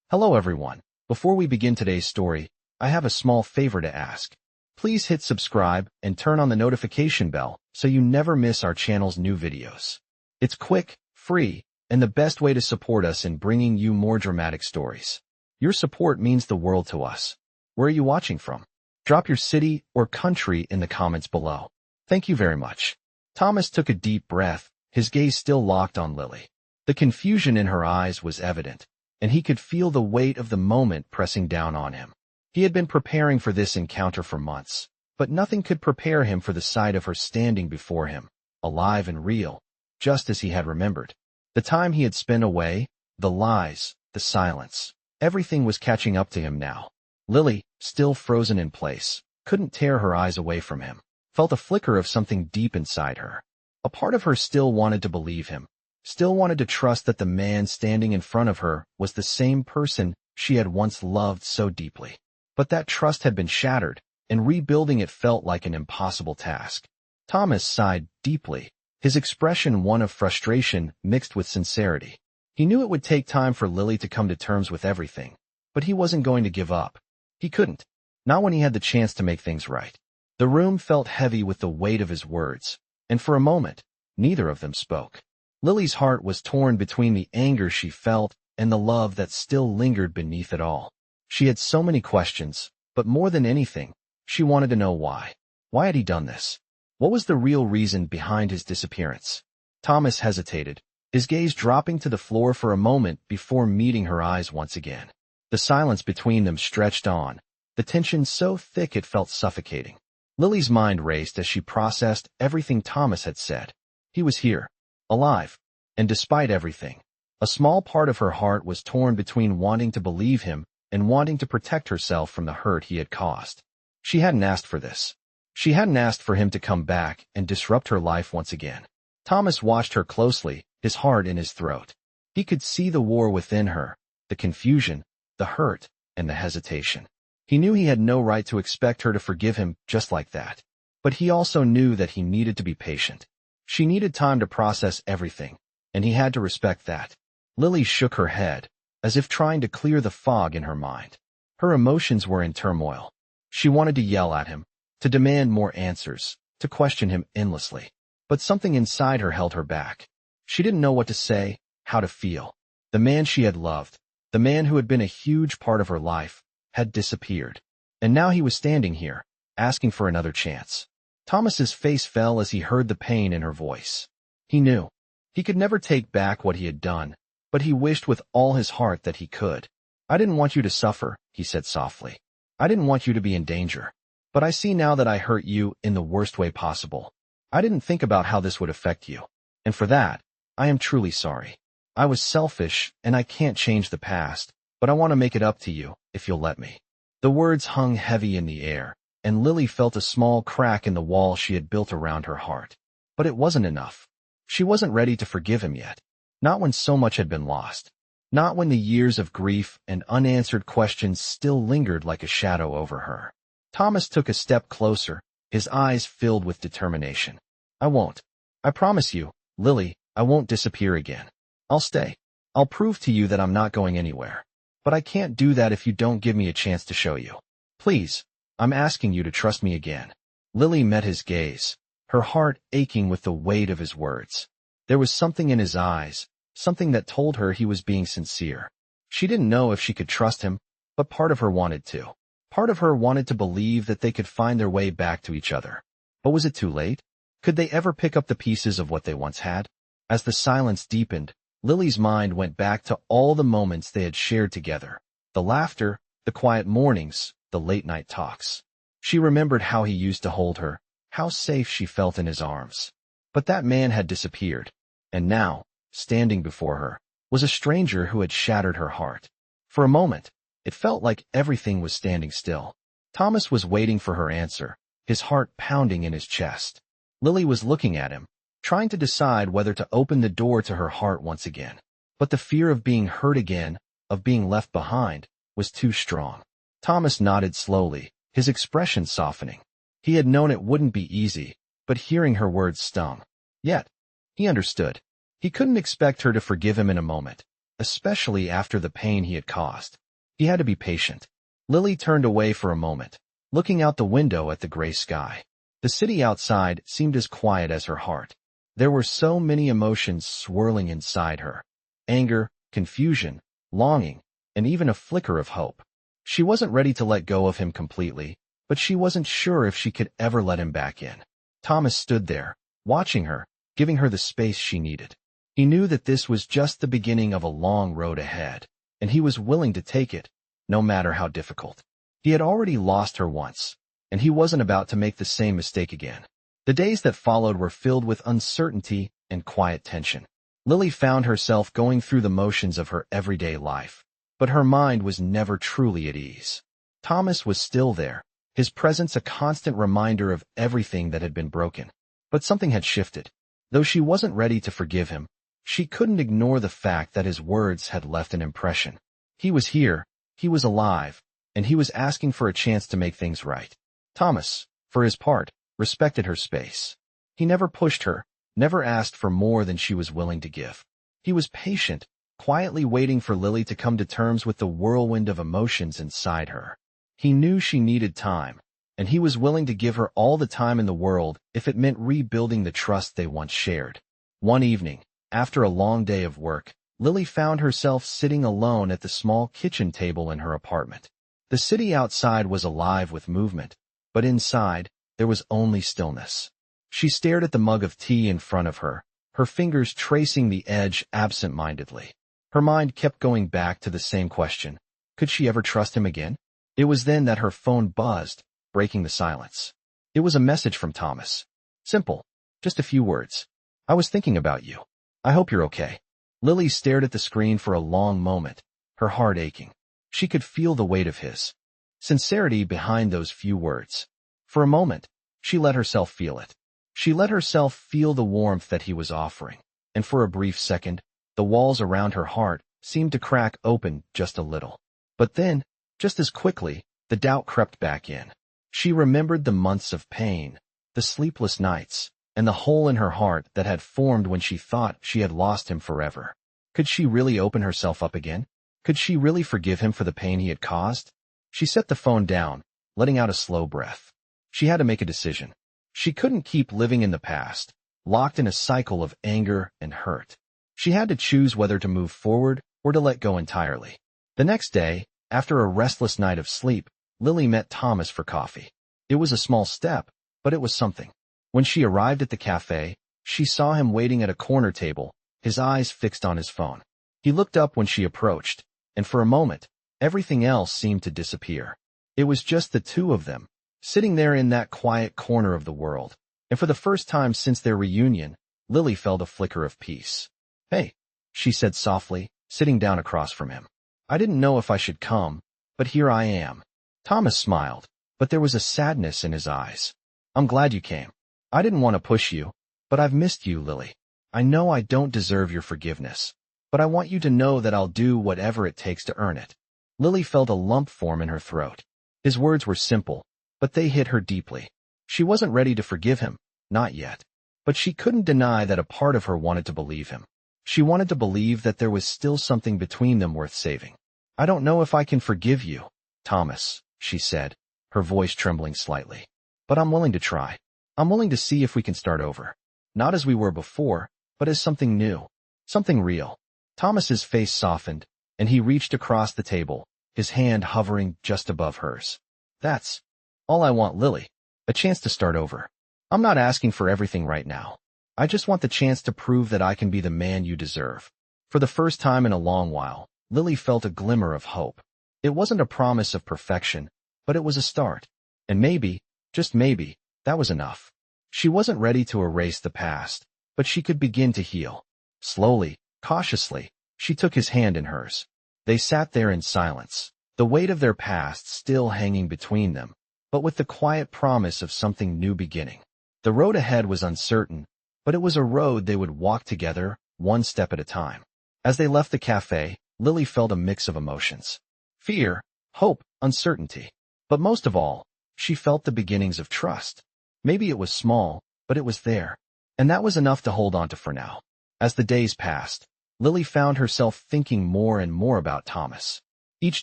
Hello everyone. Before we begin today's story, I have a small favor to ask. Please hit subscribe and turn on the notification bell so you never miss our channel's new videos. It's quick, free, and the best way to support us in bringing you more dramatic stories. Your support means the world to us. Where are you watching from? Drop your city or country in the comments below. Thank you very much. Thomas took a deep breath, his gaze still locked on Lily. The confusion in her eyes was evident, and he could feel the weight of the moment pressing down on him. He had been preparing for this encounter for months, but nothing could prepare him for the sight of her standing before him, alive and real, just as he had remembered. The time he had spent away, the lies, the silence, everything was catching up to him now. Lily, still frozen in place, couldn't tear her eyes away from him, felt a flicker of something deep inside her. A part of her still wanted to believe him, still wanted to trust that the man standing in front of her was the same person she had once loved so deeply. But that trust had been shattered, and rebuilding it felt like an impossible task. Thomas sighed deeply, his expression one of frustration mixed with sincerity. He knew it would take time for Lily to come to terms with everything, but he wasn't going to give up. He couldn't, not when he had the chance to make things right. The room felt heavy with the weight of his words, and for a moment, neither of them spoke. Lily's heart was torn between the anger she felt and the love that still lingered beneath it all. She had so many questions, but more than anything, she wanted to know why. Why had he done this? What was the real reason behind his disappearance? Thomas hesitated, his gaze dropping to the floor for a moment before meeting her eyes once again. The silence between them stretched on, the tension so thick it felt suffocating. Lily's mind raced as she processed everything Thomas had said. He was here, alive, and despite everything, a small part of her heart was torn between wanting to believe him and wanting to protect herself from the hurt he had caused. She hadn't asked for this. She hadn't asked for him to come back and disrupt her life once again. Thomas watched her closely, his heart in his throat. He could see the war within her, the confusion, the hurt, and the hesitation. He knew he had no right to expect her to forgive him just like that. But he also knew that he needed to be patient. She needed time to process everything, and he had to respect that. Lily shook her head, as if trying to clear the fog in her mind. Her emotions were in turmoil. She wanted to yell at him, to demand more answers, to question him endlessly. But something inside her held her back. She didn't know what to say, how to feel. The man she had loved, the man who had been a huge part of her life, had disappeared. And now he was standing here, asking for another chance. Thomas's face fell as he heard the pain in her voice. He knew. He could never take back what he had done, but he wished with all his heart that he could. "I didn't want you to suffer," he said softly. "I didn't want you to be in danger. But I see now that I hurt you in the worst way possible. I didn't think about how this would affect you. And for that, I am truly sorry. I was selfish, and I can't change the past, but I want to make it up to you, if you'll let me." The words hung heavy in the air, and Lily felt a small crack in the wall she had built around her heart. But it wasn't enough. She wasn't ready to forgive him yet. Not when so much had been lost. Not when the years of grief and unanswered questions still lingered like a shadow over her. Thomas took a step closer, his eyes filled with determination. "I won't. I promise you, Lily, I won't disappear again. I'll stay. I'll prove to you that I'm not going anywhere. But I can't do that if you don't give me a chance to show you. Please, I'm asking you to trust me again." Lily met his gaze, her heart aching with the weight of his words. There was something in his eyes, something that told her he was being sincere. She didn't know if she could trust him, but part of her wanted to. Part of her wanted to believe that they could find their way back to each other. But was it too late? Could they ever pick up the pieces of what they once had? As the silence deepened, Lily's mind went back to all the moments they had shared together. The laughter, the quiet mornings, the late-night talks. She remembered how he used to hold her, how safe she felt in his arms. But that man had disappeared, and now, standing before her, was a stranger who had shattered her heart. For a moment, it felt like everything was standing still. Thomas was waiting for her answer, his heart pounding in his chest. Lily was looking at him, trying to decide whether to open the door to her heart once again. But the fear of being hurt again, of being left behind, was too strong. Thomas nodded slowly, his expression softening. He had known it wouldn't be easy, but hearing her words stung. Yet, he understood. He couldn't expect her to forgive him in a moment. especially after the pain he had caused. He had to be patient. Lily turned away for a moment, looking out the window at the gray sky. The city outside seemed as quiet as her heart. There were so many emotions swirling inside her. Anger, confusion, longing, and even a flicker of hope. She wasn't ready to let go of him completely, but she wasn't sure if she could ever let him back in. Thomas stood there, watching her, giving her the space she needed. He knew that this was just the beginning of a long road ahead, and he was willing to take it, no matter how difficult. He had already lost her once, and he wasn't about to make the same mistake again. The days that followed were filled with uncertainty and quiet tension. Lily found herself going through the motions of her everyday life, but her mind was never truly at ease. Thomas was still there, his presence a constant reminder of everything that had been broken. But something had shifted. Though she wasn't ready to forgive him, she couldn't ignore the fact that his words had left an impression. He was here, he was alive, and he was asking for a chance to make things right. Thomas, for his part, respected her space. He never pushed her, never asked for more than she was willing to give. He was patient, quietly waiting for Lily to come to terms with the whirlwind of emotions inside her. He knew she needed time, and he was willing to give her all the time in the world if it meant rebuilding the trust they once shared. One evening, after a long day of work, Lily found herself sitting alone at the small kitchen table in her apartment. The city outside was alive with movement, but inside, there was only stillness. She stared at the mug of tea in front of her, her fingers tracing the edge absent-mindedly. Her mind kept going back to the same question. Could she ever trust him again? It was then that her phone buzzed, breaking the silence. It was a message from Thomas. Simple. Just a few words. I was thinking about you. I hope you're okay. Lily stared at the screen for a long moment, her heart aching. She could feel the weight of his sincerity behind those few words. For a moment, she let herself feel it. She let herself feel the warmth that he was offering, and for a brief second, the walls around her heart seemed to crack open just a little. But then, just as quickly, the doubt crept back in. She remembered the months of pain, the sleepless nights, and the hole in her heart that had formed when she thought she had lost him forever. Could she really open herself up again? Could she really forgive him for the pain he had caused? She set the phone down, letting out a slow breath. She had to make a decision. She couldn't keep living in the past, locked in a cycle of anger and hurt. She had to choose whether to move forward or to let go entirely. The next day, after a restless night of sleep, Lily met Thomas for coffee. It was a small step, but it was something. When she arrived at the cafe, she saw him waiting at a corner table, his eyes fixed on his phone. He looked up when she approached, and for a moment, everything else seemed to disappear. It was just the two of them, sitting there in that quiet corner of the world. And for the first time since their reunion, Lily felt a flicker of peace. "Hey," she said softly, sitting down across from him. "I didn't know if I should come, but here I am." Thomas smiled, but there was a sadness in his eyes. "I'm glad you came. I didn't want to push you, but I've missed you, Lily. I know I don't deserve your forgiveness, but I want you to know that I'll do whatever it takes to earn it." Lily felt a lump form in her throat. His words were simple, but they hit her deeply. She wasn't ready to forgive him, not yet. But she couldn't deny that a part of her wanted to believe him. She wanted to believe that there was still something between them worth saving. "I don't know if I can forgive you, Thomas," she said, her voice trembling slightly. "But I'm willing to try. I'm willing to see if we can start over. Not as we were before, but as something new, something real." Thomas's face softened, and he reached across the table, his hand hovering just above hers. "That's all I want, Lily. A chance to start over. I'm not asking for everything right now. I just want the chance to prove that I can be the man you deserve." For the first time in a long while, Lily felt a glimmer of hope. It wasn't a promise of perfection, but it was a start. And maybe, just maybe, that was enough. She wasn't ready to erase the past, but she could begin to heal. Slowly, cautiously, she took his hand in hers. They sat there in silence, the weight of their past still hanging between them, but with the quiet promise of something new beginning. The road ahead was uncertain, but it was a road they would walk together, one step at a time. As they left the cafe, Lily felt a mix of emotions. Fear, hope, uncertainty. But most of all, she felt the beginnings of trust. Maybe it was small, but it was there. And that was enough to hold on to for now. As the days passed, Lily found herself thinking more and more about Thomas. Each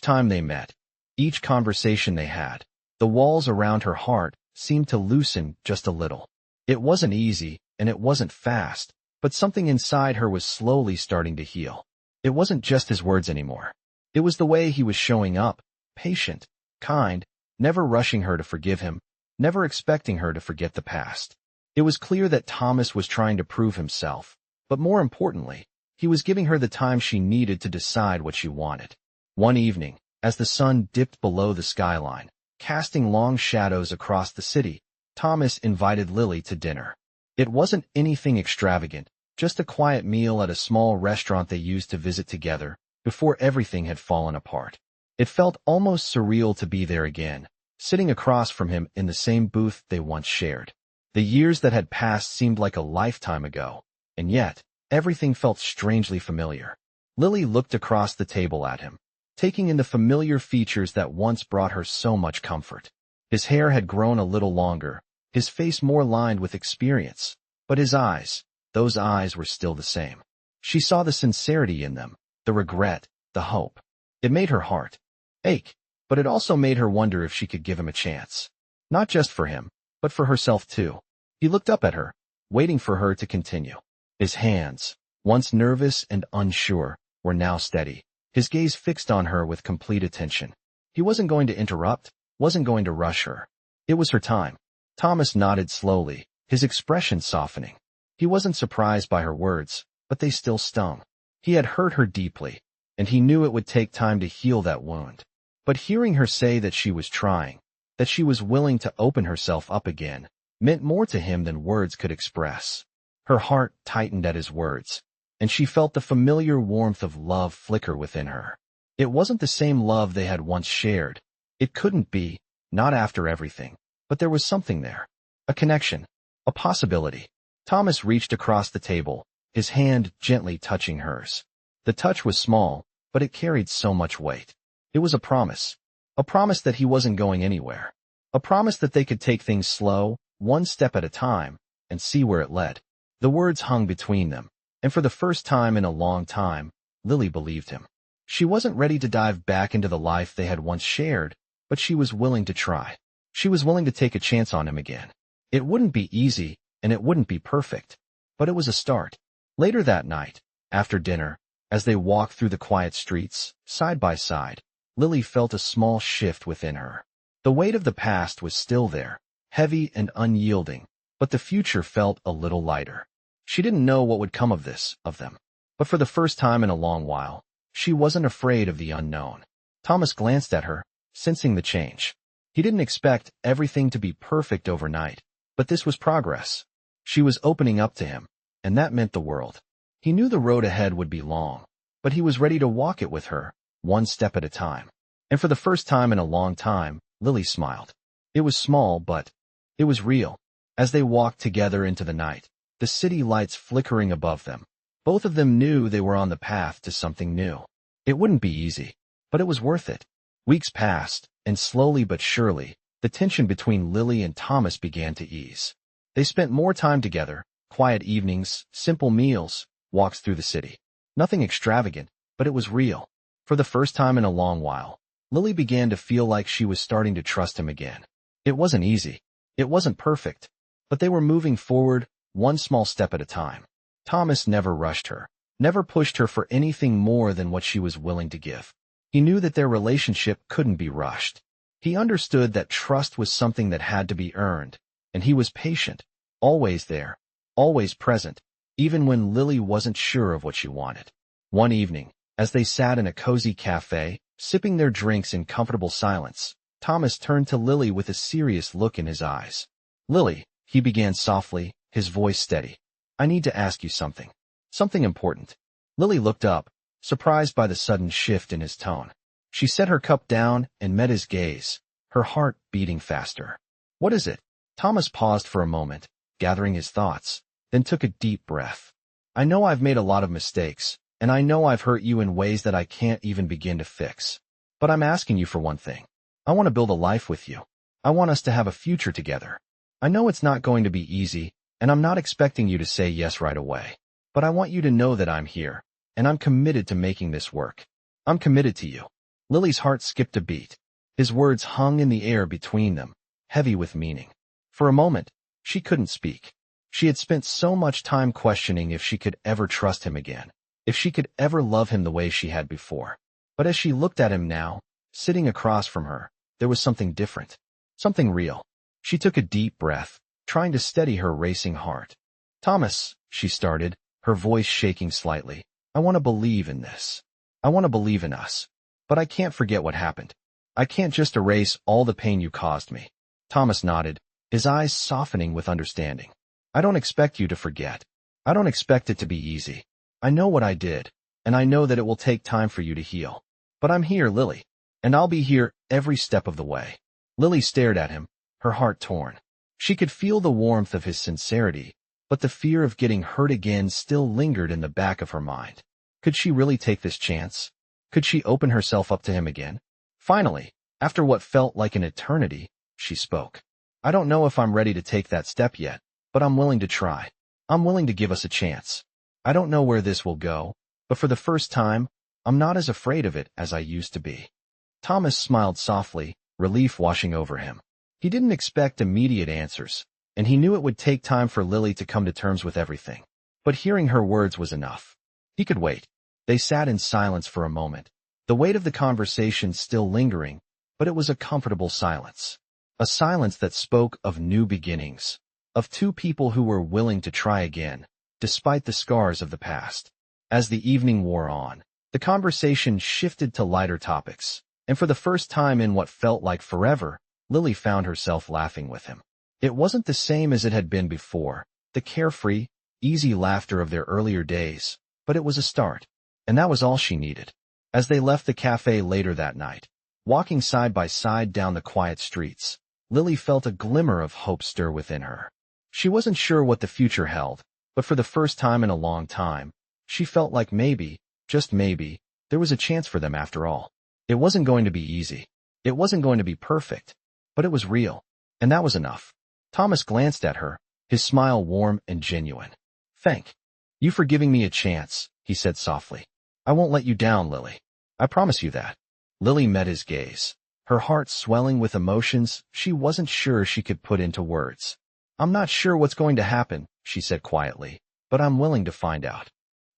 time they met, each conversation they had, the walls around her heart seemed to loosen just a little. It wasn't easy, and it wasn't fast, but something inside her was slowly starting to heal. It wasn't just his words anymore. It was the way he was showing up, patient, kind, never rushing her to forgive him, never expecting her to forget the past. It was clear that Thomas was trying to prove himself, but more importantly, he was giving her the time she needed to decide what she wanted. One evening, as the sun dipped below the skyline, casting long shadows across the city, Thomas invited Lily to dinner. It wasn't anything extravagant, just a quiet meal at a small restaurant they used to visit together before everything had fallen apart. It felt almost surreal to be there again, sitting across from him in the same booth they once shared. The years that had passed seemed like a lifetime ago, and yet, everything felt strangely familiar. Lily looked across the table at him, taking in the familiar features that once brought her so much comfort. His hair had grown a little longer, his face more lined with experience, but his eyes, those eyes were still the same. She saw the sincerity in them, the regret, the hope. It made her heart ache, but it also made her wonder if she could give him a chance. Not just for him, but for herself too. He looked up at her, waiting for her to continue. His hands, once nervous and unsure, were now steady, his gaze fixed on her with complete attention. He wasn't going to interrupt, wasn't going to rush her. It was her time. Thomas nodded slowly, his expression softening. He wasn't surprised by her words, but they still stung. He had hurt her deeply, and he knew it would take time to heal that wound. But hearing her say that she was trying, that she was willing to open herself up again, meant more to him than words could express. Her heart tightened at his words, and she felt the familiar warmth of love flicker within her. It wasn't the same love they had once shared. It couldn't be, not after everything, but there was something there. A connection, a possibility. Thomas reached across the table, his hand gently touching hers. The touch was small, but it carried so much weight. It was a promise that he wasn't going anywhere, a promise that they could take things slow, one step at a time, and see where it led. The words hung between them, and for the first time in a long time, Lily believed him. She wasn't ready to dive back into the life they had once shared, but she was willing to try. She was willing to take a chance on him again. It wouldn't be easy, and it wouldn't be perfect, but it was a start. Later that night, after dinner, as they walked through the quiet streets, side by side, Lily felt a small shift within her. The weight of the past was still there, heavy and unyielding, but the future felt a little lighter. She didn't know what would come of them. But for the first time in a long while, she wasn't afraid of the unknown. Thomas glanced at her, sensing the change. He didn't expect everything to be perfect overnight, but this was progress. She was opening up to him, and that meant the world. He knew the road ahead would be long, but he was ready to walk it with her, one step at a time. And for the first time in a long time, Lily smiled. It was small, but it was real. As they walked together into the night, the city lights flickering above them, both of them knew they were on the path to something new. It wouldn't be easy, but it was worth it. Weeks passed, and slowly but surely, the tension between Lily and Thomas began to ease. They spent more time together, quiet evenings, simple meals, walks through the city. Nothing extravagant, but it was real. For the first time in a long while, Lily began to feel like she was starting to trust him again. It wasn't easy. It wasn't perfect. But they were moving forward, one small step at a time. Thomas never rushed her, never pushed her for anything more than what she was willing to give. He knew that their relationship couldn't be rushed. He understood that trust was something that had to be earned, and he was patient, always there, always present, even when Lily wasn't sure of what she wanted. One evening, as they sat in a cozy cafe, sipping their drinks in comfortable silence, Thomas turned to Lily with a serious look in his eyes. "Lily," he began softly, his voice steady. "I need to ask you something. Something important." Lily looked up, surprised by the sudden shift in his tone. She set her cup down and met his gaze, her heart beating faster. "What is it?" Thomas paused for a moment, gathering his thoughts, then took a deep breath. "I know I've made a lot of mistakes, and I know I've hurt you in ways that I can't even begin to fix. But I'm asking you for one thing. I want to build a life with you. I want us to have a future together. I know it's not going to be easy, and I'm not expecting you to say yes right away. But I want you to know that I'm here. and I'm committed to making this work. I'm committed to you." Lily's heart skipped a beat. His words hung in the air between them, heavy with meaning. For a moment, she couldn't speak. She had spent so much time questioning if she could ever trust him again, if she could ever love him the way she had before. But as she looked at him now, sitting across from her, there was something different, something real. She took a deep breath, trying to steady her racing heart. "Thomas," she started, her voice shaking slightly, "I want to believe in this. I want to believe in us. But I can't forget what happened. I can't just erase all the pain you caused me." Thomas nodded, his eyes softening with understanding. "I don't expect you to forget. I don't expect it to be easy. I know what I did, and I know that it will take time for you to heal. But I'm here, Lily, and I'll be here every step of the way." Lily stared at him, her heart torn. She could feel the warmth of his sincerity, but the fear of getting hurt again still lingered in the back of her mind. Could she really take this chance? Could she open herself up to him again? Finally, after what felt like an eternity, she spoke. "I don't know if I'm ready to take that step yet, but I'm willing to try. I'm willing to give us a chance. I don't know where this will go, but for the first time, I'm not as afraid of it as I used to be." Thomas smiled softly, relief washing over him. He didn't expect immediate answers, and he knew it would take time for Lily to come to terms with everything. But hearing her words was enough. He could wait. They sat in silence for a moment, the weight of the conversation still lingering, but it was a comfortable silence. A silence that spoke of new beginnings, of two people who were willing to try again, despite the scars of the past. As the evening wore on, the conversation shifted to lighter topics, and for the first time in what felt like forever, Lily found herself laughing with him. It wasn't the same as it had been before, the carefree, easy laughter of their earlier days, but it was a start, and that was all she needed. As they left the cafe later that night, walking side by side down the quiet streets, Lily felt a glimmer of hope stir within her. She wasn't sure what the future held, but for the first time in a long time, she felt like maybe, just maybe, there was a chance for them after all. It wasn't going to be easy. It wasn't going to be perfect, but it was real, and that was enough. Thomas glanced at her, his smile warm and genuine. "Thank you for giving me a chance," he said softly. "I won't let you down, Lily. I promise you that." Lily met his gaze, her heart swelling with emotions she wasn't sure she could put into words. "I'm not sure what's going to happen," she said quietly, "but I'm willing to find out."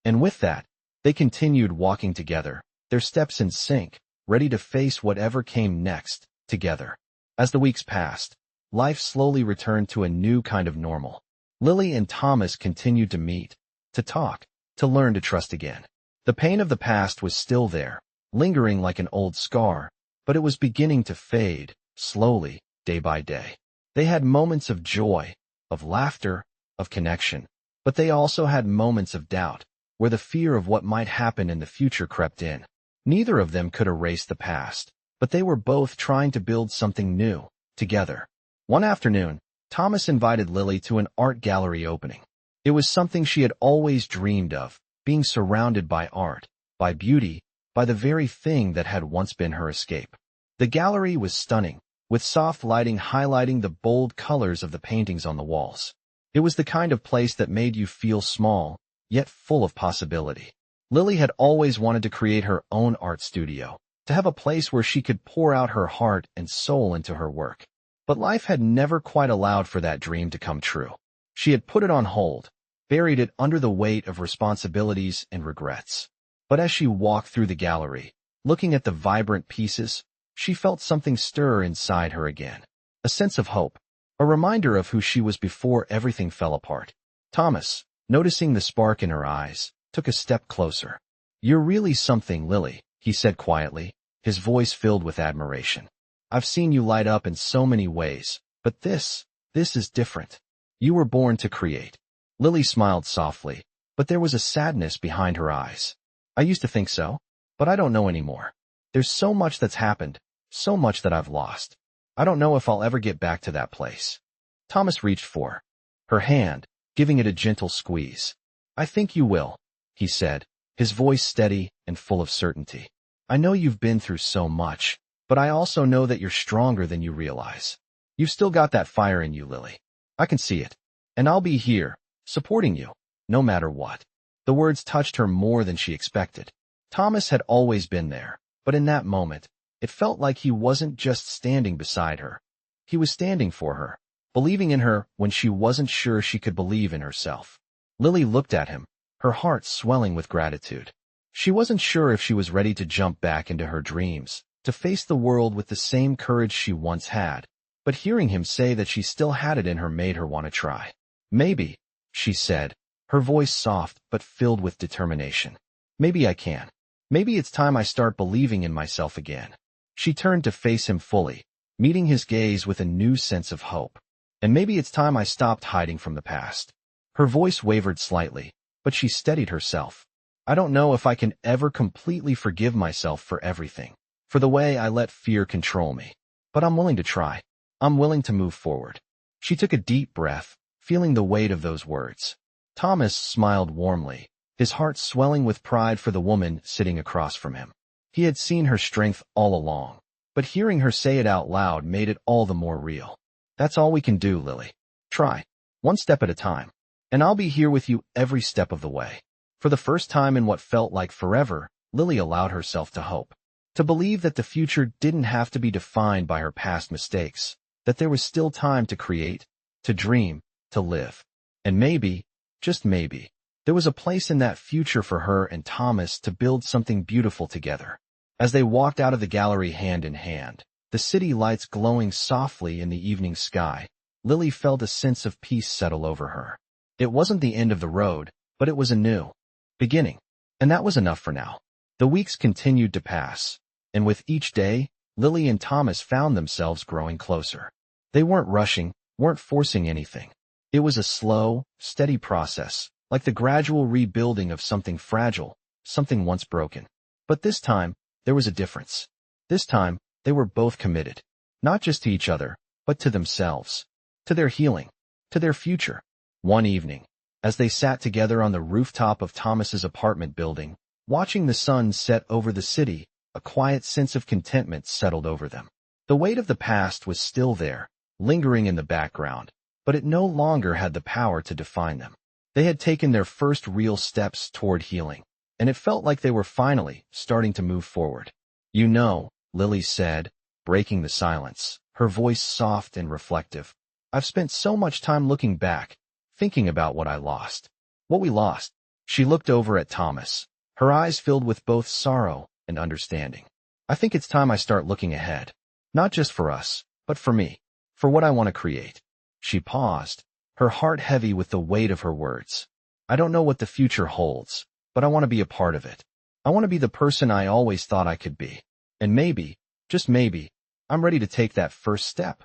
And with that, they continued walking together, their steps in sync, ready to face whatever came next, together. As the weeks passed, life slowly returned to a new kind of normal. Lily and Thomas continued to meet, to talk, to learn to trust again. The pain of the past was still there, lingering like an old scar, but it was beginning to fade, slowly, day by day. They had moments of joy, of laughter, of connection, but they also had moments of doubt, where the fear of what might happen in the future crept in. Neither of them could erase the past, but they were both trying to build something new, together. One afternoon, Thomas invited Lily to an art gallery opening. It was something she had always dreamed of, being surrounded by art, by beauty, by the very thing that had once been her escape. The gallery was stunning, with soft lighting highlighting the bold colors of the paintings on the walls. It was the kind of place that made you feel small, yet full of possibility. Lily had always wanted to create her own art studio, to have a place where she could pour out her heart and soul into her work. But life had never quite allowed for that dream to come true. She had put it on hold, buried it under the weight of responsibilities and regrets. But as she walked through the gallery, looking at the vibrant pieces, she felt something stir inside her again. A sense of hope, a reminder of who she was before everything fell apart. Thomas, noticing the spark in her eyes, took a step closer. "You're really something, Lily," he said quietly, his voice filled with admiration. "I've seen you light up in so many ways, but this is different. You were born to create." Lily smiled softly, but there was a sadness behind her eyes. "I used to think so, but I don't know anymore. There's so much that's happened, so much that I've lost. I don't know if I'll ever get back to that place." Thomas reached for her hand, giving it a gentle squeeze. "I think you will," he said, his voice steady and full of certainty. "I know you've been through so much, but I also know that you're stronger than you realize. You've still got that fire in you, Lily. I can see it. And I'll be here, supporting you, no matter what." The words touched her more than she expected. Thomas had always been there, but in that moment, it felt like he wasn't just standing beside her. He was standing for her, believing in her when she wasn't sure she could believe in herself. Lily looked at him, her heart swelling with gratitude. She wasn't sure if she was ready to jump back into her dreams, to face the world with the same courage she once had, but hearing him say that she still had it in her made her want to try. Maybe, she said, her voice soft but filled with determination. Maybe I can. Maybe it's time I start believing in myself again. She turned to face him fully, meeting his gaze with a new sense of hope. And maybe it's time I stopped hiding from the past. Her voice wavered slightly, but she steadied herself. I don't know if I can ever completely forgive myself for everything, for the way I let fear control me. But I'm willing to try. I'm willing to move forward. She took a deep breath, feeling the weight of those words. Thomas smiled warmly, his heart swelling with pride for the woman sitting across from him. He had seen her strength all along, but hearing her say it out loud made it all the more real. That's all we can do, Lily. Try. One step at a time. And I'll be here with you every step of the way. For the first time in what felt like forever, Lily allowed herself to hope. To believe that the future didn't have to be defined by her past mistakes, that there was still time to create, to dream, to live. And maybe, just maybe, there was a place in that future for her and Thomas to build something beautiful together. As they walked out of the gallery hand in hand, the city lights glowing softly in the evening sky, Lily felt a sense of peace settle over her. It wasn't the end of the road, but it was a new beginning. And that was enough for now. The weeks continued to pass, and with each day, Lily and Thomas found themselves growing closer. They weren't rushing, weren't forcing anything. It was a slow, steady process, like the gradual rebuilding of something fragile, something once broken. But this time, there was a difference. This time, they were both committed, not just to each other, but to themselves, to their healing, to their future. One evening, as they sat together on the rooftop of Thomas's apartment building, watching the sun set over the city, a quiet sense of contentment settled over them. The weight of the past was still there, lingering in the background, but it no longer had the power to define them. They had taken their first real steps toward healing, and it felt like they were finally starting to move forward. You know, Lily said, breaking the silence, her voice soft and reflective. I've spent so much time looking back, thinking about what I lost. What we lost. She looked over at Thomas, her eyes filled with both sorrow and understanding. I think it's time I start looking ahead. Not just for us, but for me. For what I want to create. She paused, her heart heavy with the weight of her words. I don't know what the future holds, but I want to be a part of it. I want to be the person I always thought I could be. And maybe, just maybe, I'm ready to take that first step.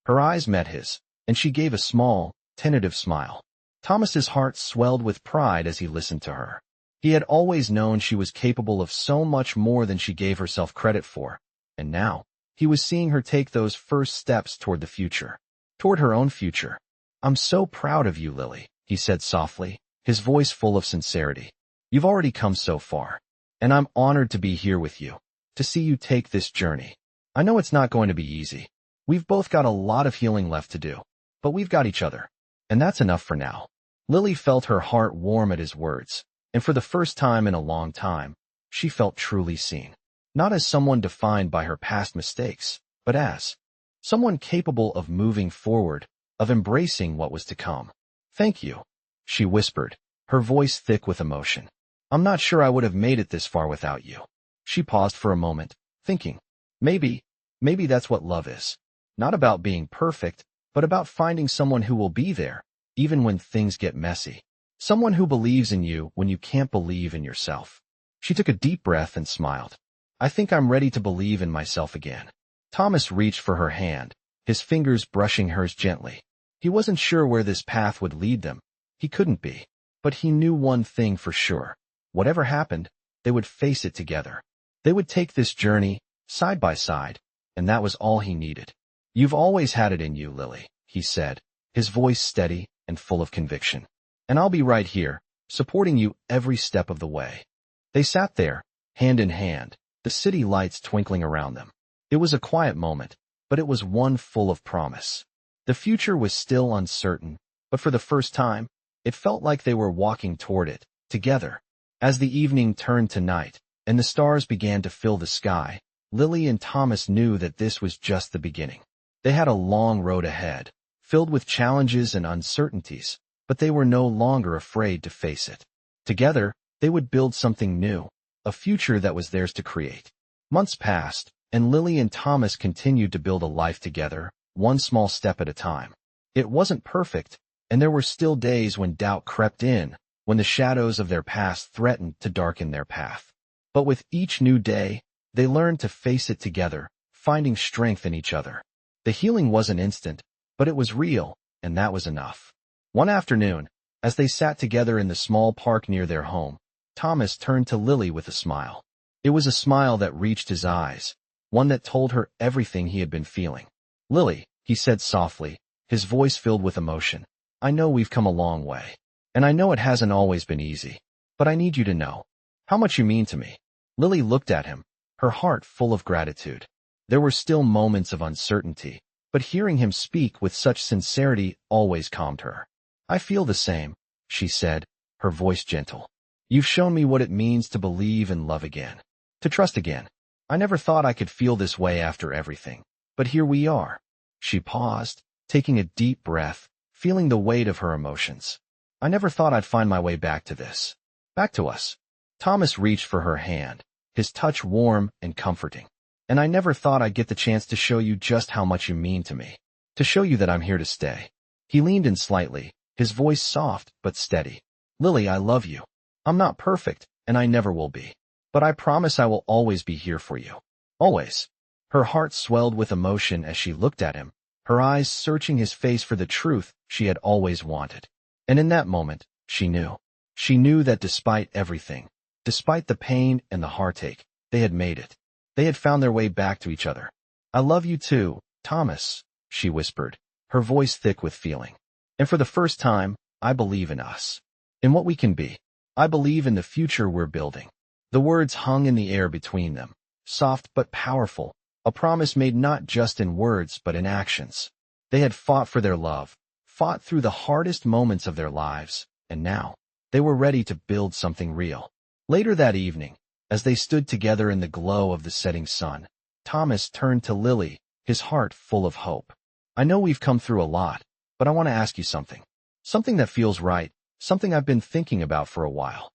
Her eyes met his, and she gave a small, tentative smile. Thomas's heart swelled with pride as he listened to her. He had always known she was capable of so much more than she gave herself credit for, and now, he was seeing her take those first steps toward the future, toward her own future. I'm so proud of you, Lily, he said softly, his voice full of sincerity. You've already come so far, and I'm honored to be here with you, to see you take this journey. I know it's not going to be easy. We've both got a lot of healing left to do, but we've got each other, and that's enough for now. Lily felt her heart warm at his words, and for the first time in a long time, she felt truly seen. Not as someone defined by her past mistakes, but as someone capable of moving forward, of embracing what was to come. Thank you, she whispered, her voice thick with emotion. I'm not sure I would have made it this far without you. She paused for a moment, thinking, maybe that's what love is. Not about being perfect, but about finding someone who will be there, even when things get messy. Someone who believes in you when you can't believe in yourself. She took a deep breath and smiled. I think I'm ready to believe in myself again. Thomas reached for her hand, his fingers brushing hers gently. He wasn't sure where this path would lead them. He couldn't be. But he knew one thing for sure. Whatever happened, they would face it together. They would take this journey, side by side, and that was all he needed. You've always had it in you, Lily, he said, his voice steady and full of conviction. And I'll be right here, supporting you every step of the way. They sat there, hand in hand, the city lights twinkling around them. It was a quiet moment, but it was one full of promise. The future was still uncertain, but for the first time, it felt like they were walking toward it, together. As the evening turned to night, and the stars began to fill the sky, Lily and Thomas knew that this was just the beginning. They had a long road ahead, filled with challenges and uncertainties, but they were no longer afraid to face it. Together, they would build something new, a future that was theirs to create. Months passed, and Lily and Thomas continued to build a life together, one small step at a time. It wasn't perfect, and there were still days when doubt crept in, when the shadows of their past threatened to darken their path. But with each new day, they learned to face it together, finding strength in each other. The healing wasn't instant, but it was real, and that was enough. One afternoon, as they sat together in the small park near their home, Thomas turned to Lily with a smile. It was a smile that reached his eyes, one that told her everything he had been feeling. "Lily," he said softly, his voice filled with emotion, "I know we've come a long way. And I know it hasn't always been easy, but I need you to know how much you mean to me." Lily looked at him, her heart full of gratitude. There were still moments of uncertainty, but hearing him speak with such sincerity always calmed her. "I feel the same," she said, her voice gentle. "You've shown me what it means to believe and love again, to trust again. I never thought I could feel this way after everything, but here we are." She paused, taking a deep breath, feeling the weight of her emotions. "I never thought I'd find my way back to this. Back to us." Thomas reached for her hand, his touch warm and comforting. "And I never thought I'd get the chance to show you just how much you mean to me. To show you that I'm here to stay." He leaned in slightly, his voice soft but steady. "Lily, I love you. I'm not perfect, and I never will be. But I promise I will always be here for you. Always." Her heart swelled with emotion as she looked at him, her eyes searching his face for the truth she had always wanted. And in that moment, she knew. She knew that despite everything, despite the pain and the heartache, they had made it. They had found their way back to each other. "I love you too, Thomas," she whispered, her voice thick with feeling. "And for the first time, I believe in us. In what we can be. I believe in the future we're building." The words hung in the air between them, soft but powerful, a promise made not just in words but in actions. They had fought for their love, fought through the hardest moments of their lives, and now, they were ready to build something real. Later that evening, as they stood together in the glow of the setting sun, Thomas turned to Lily, his heart full of hope. "I know we've come through a lot, but I want to ask you something. Something that feels right, something I've been thinking about for a while."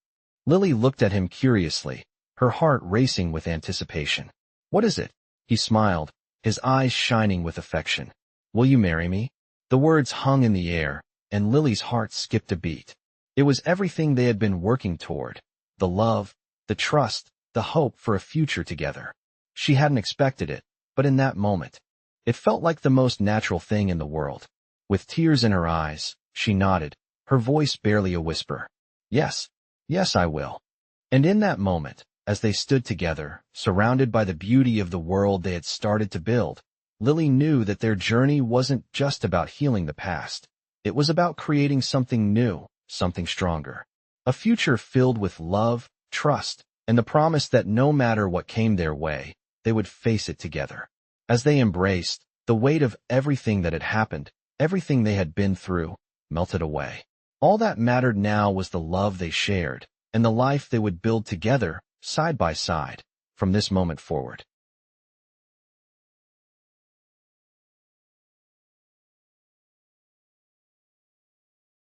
Lily looked at him curiously, her heart racing with anticipation. "What is it?" He smiled, his eyes shining with affection. "Will you marry me?" The words hung in the air, and Lily's heart skipped a beat. It was everything they had been working toward. The love, the trust, the hope for a future together. She hadn't expected it, but in that moment, it felt like the most natural thing in the world. With tears in her eyes, she nodded, her voice barely a whisper. "Yes, yes, I will." And in that moment, as they stood together, surrounded by the beauty of the world they had started to build, Lily knew that their journey wasn't just about healing the past. It was about creating something new, something stronger. A future filled with love, trust, and the promise that no matter what came their way, they would face it together. As they embraced, the weight of everything that had happened, everything they had been through, melted away. All that mattered now was the love they shared, and the life they would build together, side by side, from this moment forward.